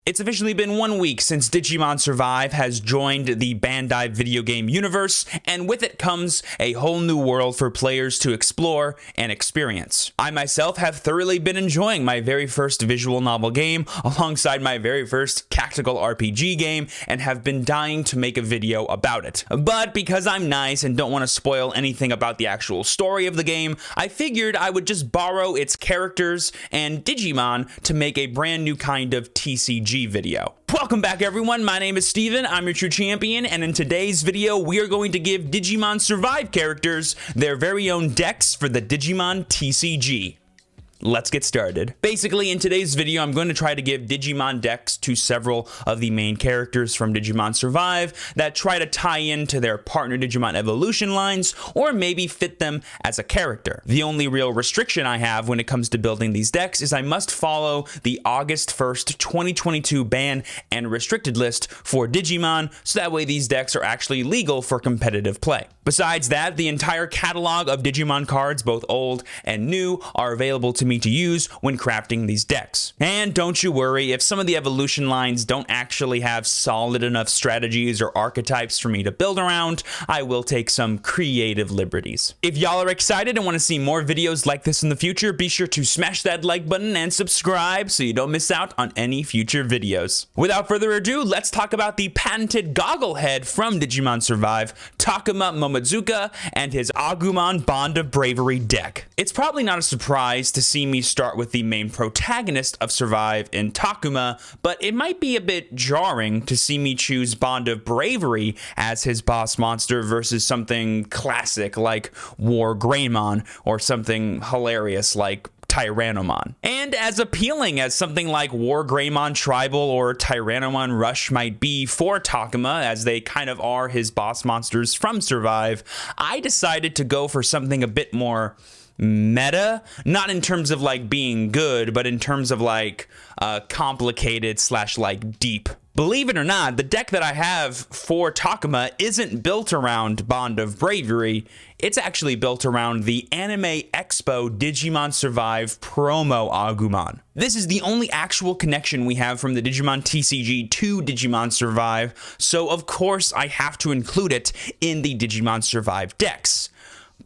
It's officially been 1 week since Digimon Survive has joined the Bandai video game universe, and with it comes a whole new world for players to explore and experience. I myself have thoroughly been enjoying my very first visual novel game alongside my very first tactical RPG game and have been dying to make a video about it. But because I'm nice and don't want to spoil anything about the actual story of the game, I figured I would just borrow its characters and Digimon to make a brand new kind of TCG video. Welcome back everyone, my name is Steven, I'm your true champion, and in today's video we are going to give Digimon Survive characters their very own decks for the Digimon TCG. Let's get started. Basically, in today's video, I'm going to try to give Digimon decks to several of the main characters from Digimon Survive that try to tie into their partner Digimon evolution lines, or maybe fit them as a character. The only real restriction I have when it comes to building these decks is I must follow the August 1st, 2022 ban and restricted list for Digimon, so that way these decks are actually legal for competitive play. Besides that, the entire catalog of Digimon cards, both old and new, are available to me to use when crafting these decks. And don't you worry, if some of the evolution lines don't actually have solid enough strategies or archetypes for me to build around, I will take some creative liberties. If y'all are excited and want to see more videos like this in the future, be sure to smash that like button and subscribe so you don't miss out on any future videos. Without further ado, let's talk about the patented gogglehead from Digimon Survive, Takama Mamazuka, and his Agumon Bond of Bravery deck. It's probably not a surprise to see me start with the main protagonist of Survive in Takuma, but it might be a bit jarring to see me choose Bond of Bravery as his boss monster versus something classic like War Greymon or something hilarious like Tyrannomon. And as appealing as something like War Greymon Tribal or Tyrannomon Rush might be for Takama, as they kind of are his boss monsters from Survive, I decided to go for something a bit more meta, not in terms of like being good, but in terms of like complicated slash like deep. Believe it or not, the deck that I have for Takama isn't built around Bond of Bravery, it's actually built around the Anime Expo Digimon Survive promo Agumon. This is the only actual connection we have from the Digimon TCG to Digimon Survive, so of course I have to include it in the Digimon Survive decks.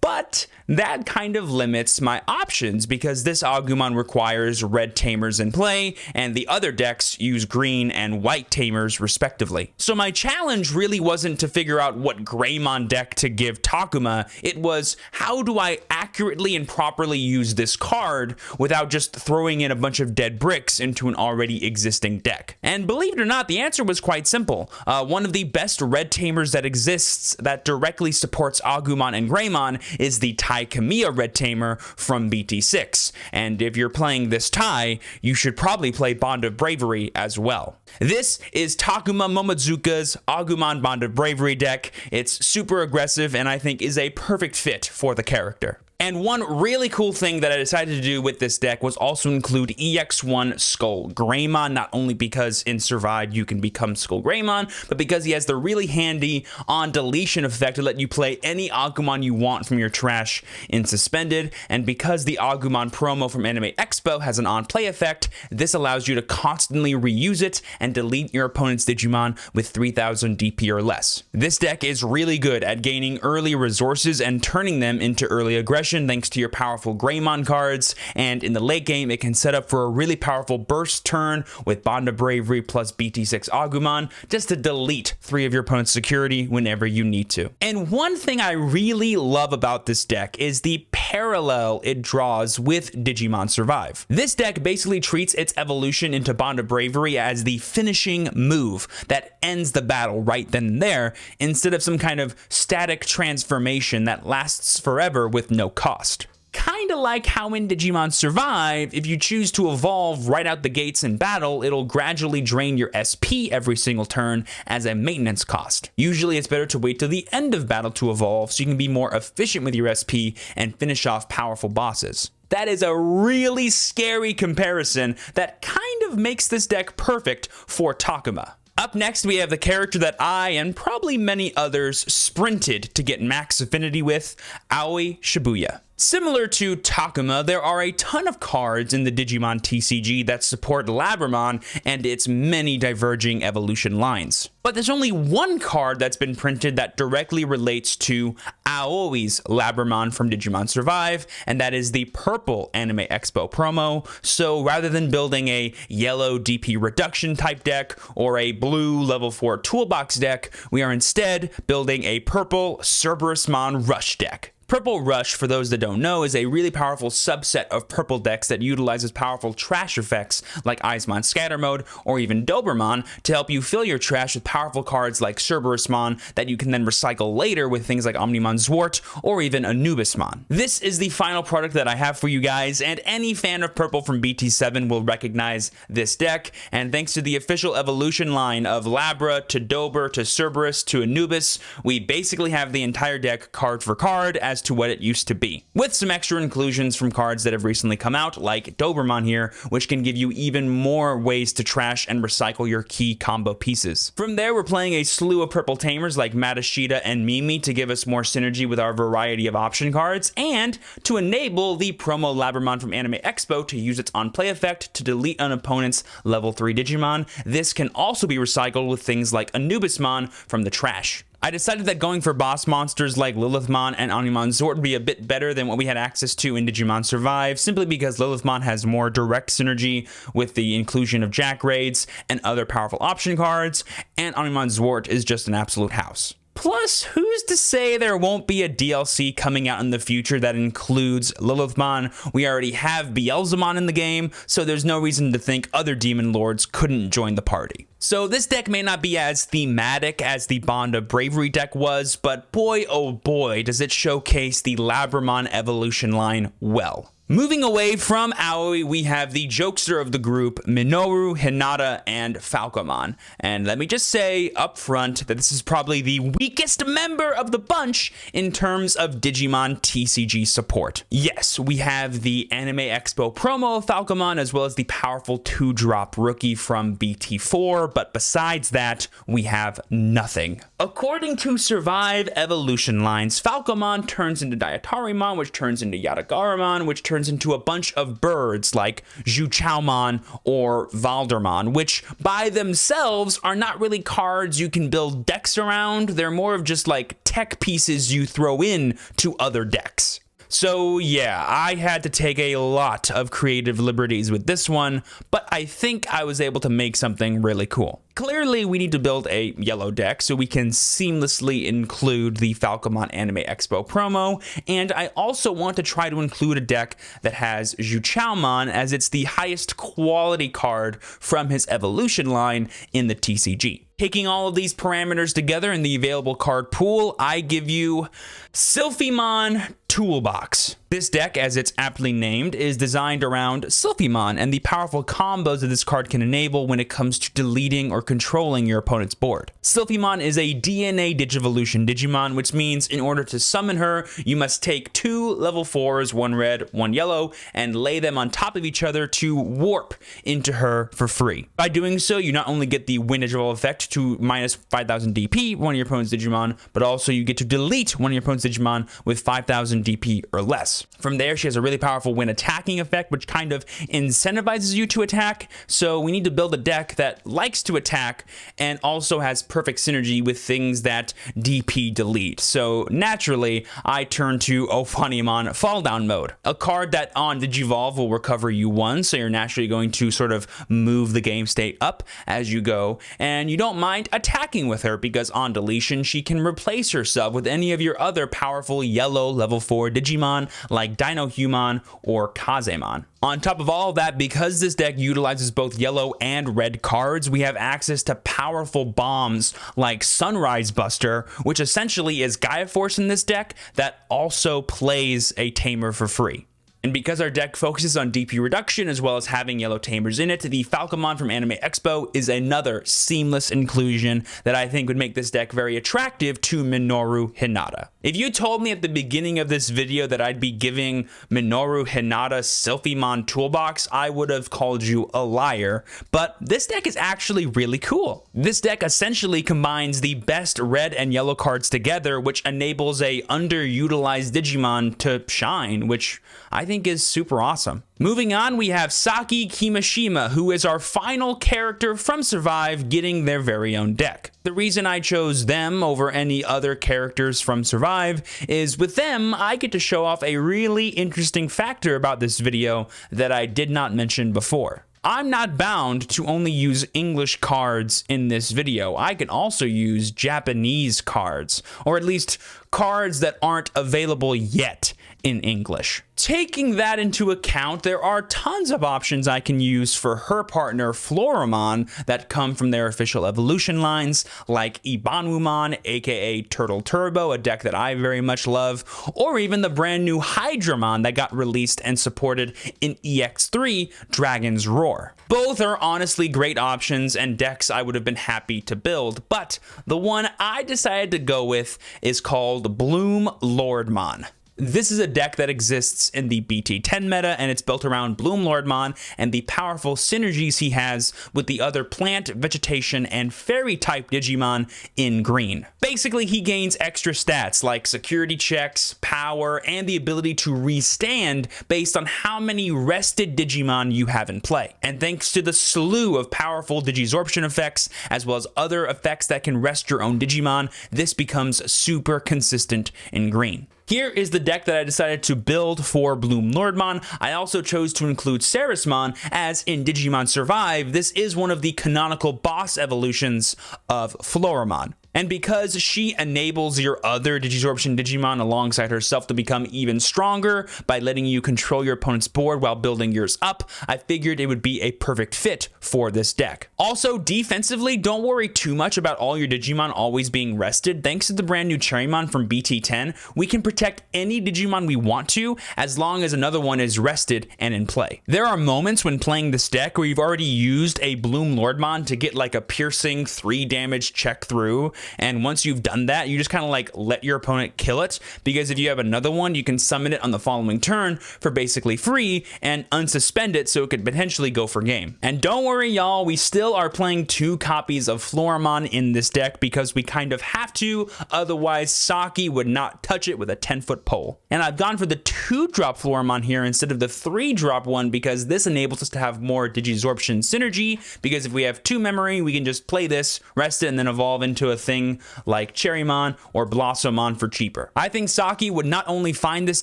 But that kind of limits my options because this Agumon requires red tamers in play, and the other decks use green and white tamers respectively. So my challenge really wasn't to figure out what Greymon deck to give Takuma, it was how do I accurately and properly use this card without just throwing in a bunch of dead bricks into an already existing deck. And believe it or not, the answer was quite simple. One of the best red tamers that exists that directly supports Agumon and Greymon is the Takamiya Red Tamer from BT6, and if you're playing this tie, you should probably play Bond of Bravery as well. This is Takama Mamazuka's Agumon Bond of Bravery deck. It's super aggressive and I think is a perfect fit for the character. And one really cool thing that I decided to do with this deck was also include EX1 Skull Greymon, not only because in Survive you can become Skull Greymon, but because he has the really handy on deletion effect to let you play any Agumon you want from your trash in Suspended, and because the Agumon promo from Anime Expo has an on play effect, this allows you to constantly reuse it and delete your opponent's Digimon with 3000 DP or less. This deck is really good at gaining early resources and turning them into early aggression thanks to your powerful Greymon cards, and in the late game it can set up for a really powerful burst turn with Bond of Bravery plus BT6 Agumon just to delete 3 of your opponent's security whenever you need to. And one thing I really love about this deck is the parallel it draws with Digimon Survive. This deck basically treats its evolution into Bond of Bravery as the finishing move that ends the battle right then and there, instead of some kind of static transformation that lasts forever with no cost. Kinda like how in Digimon Survive, if you choose to evolve right out the gates in battle, it'll gradually drain your SP every single turn as a maintenance cost. Usually it's better to wait till the end of battle to evolve so you can be more efficient with your SP and finish off powerful bosses. That is a really scary comparison that kind of makes this deck perfect for Takama. Up next, we have the character that I, and probably many others, sprinted to get max affinity with, Aoi Shibuya. Similar to Takuma, there are a ton of cards in the Digimon TCG that support Labramon and its many diverging evolution lines. But there's only one card that's been printed that directly relates to Aoi's Labramon from Digimon Survive, and that is the purple Anime Expo promo. So rather than building a yellow DP reduction type deck or a blue level 4 toolbox deck, we are instead building a purple Cerberusmon Rush deck. Purple Rush, for those that don't know, is a really powerful subset of purple decks that utilizes powerful trash effects like Eismon Scatter Mode or even Dobermon to help you fill your trash with powerful cards like Cerberusmon that you can then recycle later with things like Omnimon Zwart or even Anubismon. This is the final product that I have for you guys, and any fan of purple from BT7 will recognize this deck, and thanks to the official evolution line of Labra to Dober to Cerberus to Anubis, we basically have the entire deck card for card as to what it used to be, with some extra inclusions from cards that have recently come out, like Dobermon here, which can give you even more ways to trash and recycle your key combo pieces. From there, we're playing a slew of purple tamers like Matashita and Mimi to give us more synergy with our variety of option cards, and to enable the promo Labramon from Anime Expo to use its on-play effect to delete an opponent's level 3 Digimon. This can also be recycled with things like Anubismon from the trash. I decided that going for boss monsters like Lilithmon and Omnimon Zwart would be a bit better than what we had access to in Digimon Survive, simply because Lilithmon has more direct synergy with the inclusion of Jack Raids and other powerful option cards, and Omnimon Zwart is just an absolute house. Plus, who's to say there won't be a DLC coming out in the future that includes Lilithmon? We already have Beelzemon in the game, so there's no reason to think other Demon Lords couldn't join the party. So this deck may not be as thematic as the Bond of Bravery deck was, but boy oh boy does it showcase the Labramon evolution line well. Moving away from Aoi, we have the jokester of the group, Minoru Hinata and Falcomon. And let me just say up front that this is probably the weakest member of the bunch in terms of Digimon TCG support. Yes, we have the Anime Expo promo of Falcomon as well as the powerful 2-drop rookie from BT4, but besides that, we have nothing. According to Survive evolution lines, Falcomon turns into Diatarimon, which turns into Yatagaramon, which turns into a bunch of birds like Zhuchaomon or Valdermon, which by themselves are not really cards you can build decks around. They're more of just like tech pieces you throw in to other decks. So yeah, I had to take a lot of creative liberties with this one, but I think I was able to make something really cool. Clearly, we need to build a yellow deck so we can seamlessly include the Falcomon Anime Expo promo, and I also want to try to include a deck that has Zhuchaomon as it's the highest quality card from his evolution line in the TCG. Taking all of these parameters together in the available card pool, I give you Sylphimon Toolbox. This deck, as it's aptly named, is designed around Sylphimon and the powerful combos that this card can enable when it comes to deleting or controlling your opponent's board. Sylphimon is a DNA Digivolution Digimon, which means in order to summon her, you must take 2 level 4s, 1 red, 1 yellow, and lay them on top of each other to warp into her for free. By doing so, you not only get the win Digital effect to minus 5000 DP one of your opponent's Digimon, but also you get to delete one of your opponent's Digimon with 5000 DP or less. From there, she has a really powerful win attacking effect, which kind of incentivizes you to attack. So we need to build a deck that likes to attack and also has perfect synergy with things that DP delete. So naturally, I turn to Ophanimon Fall Down Mode, a card that on Digivolve will recover you 1, so you're naturally going to sort of move the game state up as you go, and you don't mind attacking with her because on deletion, she can replace herself with any of your other powerful yellow level 4 Digimon like Dinohumon or Kazemon. On top of all of that, because this deck utilizes both yellow and red cards, we have access to powerful bombs like Sunrise Buster, which essentially is Gaia Force in this deck that also plays a tamer for free. And because our deck focuses on DP reduction as well as having yellow tamers in it, the Falcomon from Anime Expo is another seamless inclusion that I think would make this deck very attractive to Minoru Hinata. If you told me at the beginning of this video that I'd be giving Minoru Hinata Sylphimon Toolbox, I would have called you a liar, but this deck is actually really cool. This deck essentially combines the best red and yellow cards together, which enables a underutilized Digimon to shine, which I think is super awesome. Moving on, we have Saki Kumashima, who is our final character from Survive getting their very own deck. The reason I chose them over any other characters from Survive is with them, I get to show off a really interesting factor about this video that I did not mention before. I'm not bound to only use English cards in this video. I can also use Japanese cards, or at least cards that aren't available yet in English. Taking that into account, there are tons of options I can use for her partner Floramon that come from their official evolution lines, like Ibanwumon, aka Turtle Turbo, a deck that I very much love, or even the brand new Hydramon that got released and supported in EX3, Dragon's Roar. Both are honestly great options and decks I would have been happy to build, but the one I decided to go with is called Bloom Lordmon. This is a deck that exists in the BT10 meta, and it's built around Bloom Lordmon and the powerful synergies he has with the other plant, vegetation, and fairy-type Digimon in green. Basically, he gains extra stats like security checks, power, and the ability to restand based on how many rested Digimon you have in play. And thanks to the slew of powerful Digisorption effects, as well as other effects that can rest your own Digimon, this becomes super consistent in green. Here is the deck that I decided to build for Bloom Lordmon. I also chose to include Ceresmon, as in Digimon Survive, this is one of the canonical boss evolutions of Floramon. And because she enables your other Digisorption Digimon alongside herself to become even stronger by letting you control your opponent's board while building yours up, I figured it would be a perfect fit for this deck. Also, defensively, don't worry too much about all your Digimon always being rested. Thanks to the brand new Cherrymon from BT10, we can protect any Digimon we want to as long as another one is rested and in play. There are moments when playing this deck where you've already used a Bloom Lordmon to get like a piercing 3 damage check through, and once you've done that, you just kind of like let your opponent kill it, because if you have another one, you can summon it on the following turn for basically free and unsuspend it so it could potentially go for game. And don't worry, y'all, we still are playing 2 copies of Floramon in this deck because we kind of have to, otherwise Saki would not touch it with a 10-foot pole. And I've gone for the 2-drop Floramon here instead of the 3-drop one because this enables us to have more Digisorption synergy, because if we have 2 memory, we can just play this, rest it, and then evolve into a thing like Cherrymon or Blossomon for cheaper. I think Saki would not only find this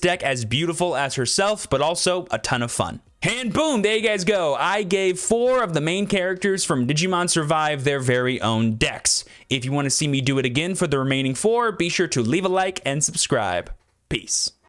deck as beautiful as herself, but also a ton of fun. And boom, there you guys go. I gave 4 of the main characters from Digimon Survive their very own decks. If you want to see me do it again for the remaining 4, be sure to leave a like and subscribe. Peace.